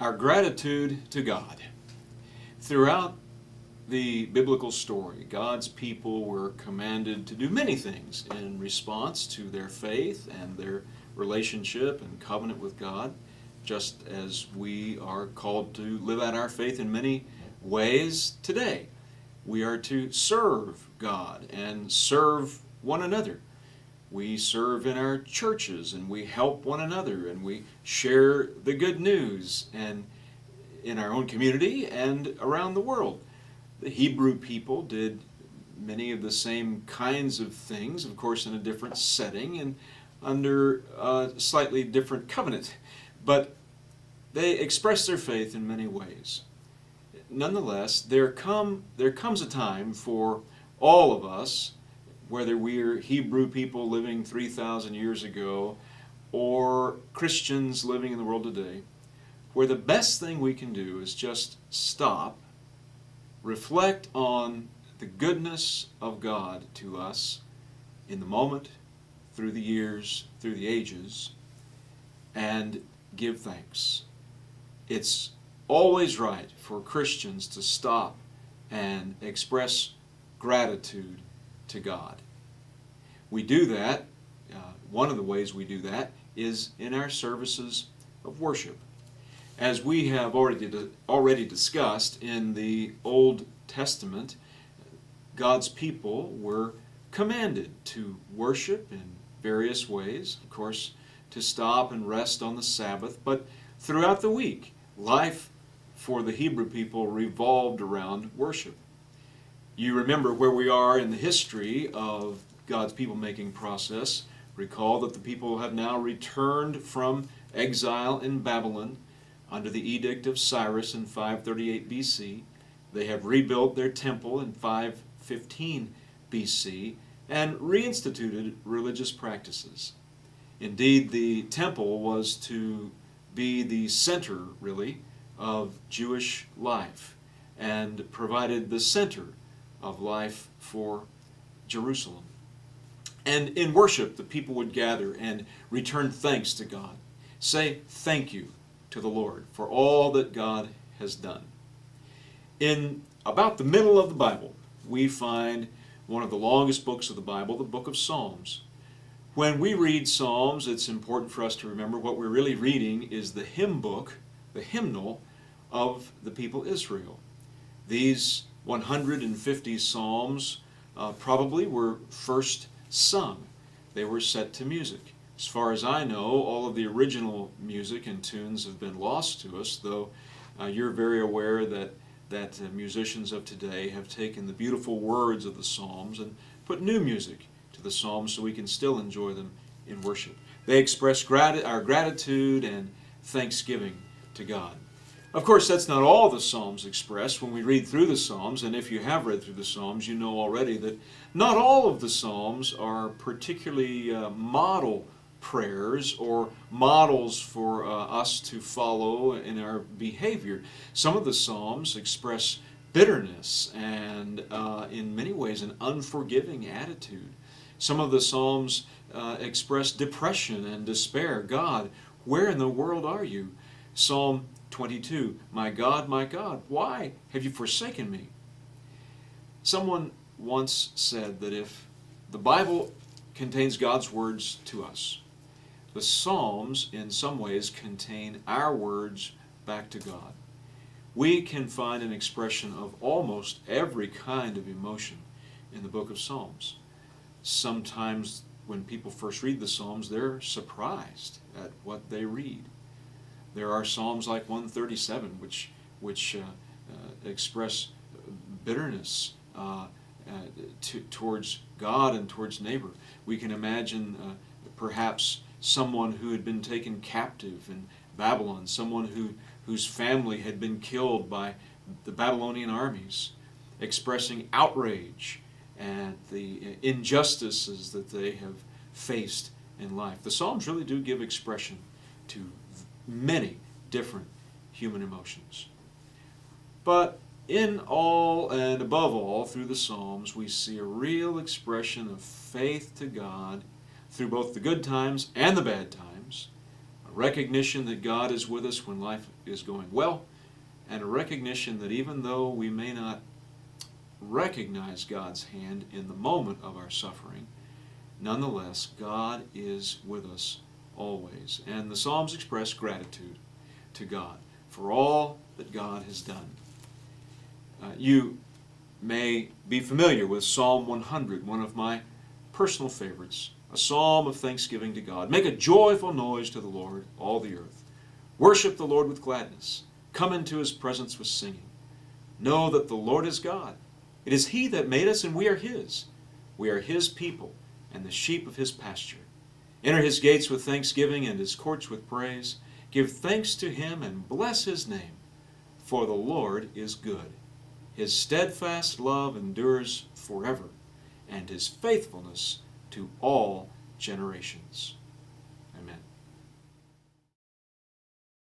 Our gratitude to God. Throughout the biblical story, God's people were commanded to do many things in response to their faith and their relationship and covenant with God, just as we are called to live out our faith in many ways today. We are to serve God and serve one another. We serve in our churches and we help one another and we share the good news and in our own community and around the world. The Hebrew people did many of the same kinds of things, of course in a different setting and under a slightly different covenant, but they expressed their faith in many ways. Nonetheless, there comes a time for all of us, whether we're Hebrew people living 3,000 years ago or Christians living in the world today, where the best thing we can do is just stop, reflect on the goodness of God to us in the moment, through the years, through the ages, and give thanks. It's always right for Christians to stop and express gratitude to God. We do that, one of the ways we do that is in our services of worship. As we have already discussed in the Old Testament, God's people were commanded to worship in various ways, of course, to stop and rest on the Sabbath, but throughout the week, life for the Hebrew people revolved around worship. You remember where we are in the history of God's people-making process. Recall that the people have now returned from exile in Babylon under the edict of Cyrus in 538 BC. They have rebuilt their temple in 515 BC and reinstituted religious practices. Indeed, the temple was to be the center, really, of Jewish life and provided the center of life for Jerusalem. And in worship, the people would gather and return thanks to God. Say thank you to the Lord for all that God has done. In about the middle of the Bible, we find one of the longest books of the Bible, the book of Psalms. When we read Psalms, it's important for us to remember what we're really reading is the hymn book, the hymnal of the people Israel. These 150 Psalms probably were first sung. They were set to music. As far as I know, all of the original music and tunes have been lost to us, though you're very aware that musicians of today have taken the beautiful words of the Psalms and put new music to the Psalms so we can still enjoy them in worship. They express our gratitude and thanksgiving to God. Of course, that's not all the Psalms express. When we read through the Psalms, and if you have read through the Psalms, you know already that not all of the Psalms are particularly model prayers or models for us to follow in our behavior. Some of the Psalms express bitterness and in many ways an unforgiving attitude. Some of the Psalms express depression and despair. God, where in the world are you? Psalm 22, my God, why have you forsaken me? Someone once said that if the Bible contains God's words to us, the Psalms in some ways contain our words back to God. We can find an expression of almost every kind of emotion in the book of Psalms. Sometimes when people first read the Psalms, they're surprised at what they read. There are Psalms like 137 which express bitterness towards God and towards neighbor. We can imagine perhaps someone who had been taken captive in Babylon, someone whose family had been killed by the Babylonian armies, expressing outrage at the injustices that they have faced in life. The Psalms really do give expression to many different human emotions. But in all and above all, through the Psalms, we see a real expression of faith to God through both the good times and the bad times, A recognition that God is with us when life is going well, and a recognition that even though we may not recognize God's hand in the moment of our suffering, nonetheless, God is with us always. And the Psalms express gratitude to God for all that God has done. You may be familiar with Psalm 100, one of my personal favorites, a psalm of thanksgiving to God. Make a joyful noise to the Lord, all the earth. Worship the Lord with gladness. Come into his presence with singing. Know that the Lord is God. It is he that made us, and we are his. We are his people, and the sheep of his pasture. Enter his gates with thanksgiving, and his courts with praise. Give thanks to him, and bless his name. For the Lord is good. His steadfast love endures forever, and his faithfulness to all generations.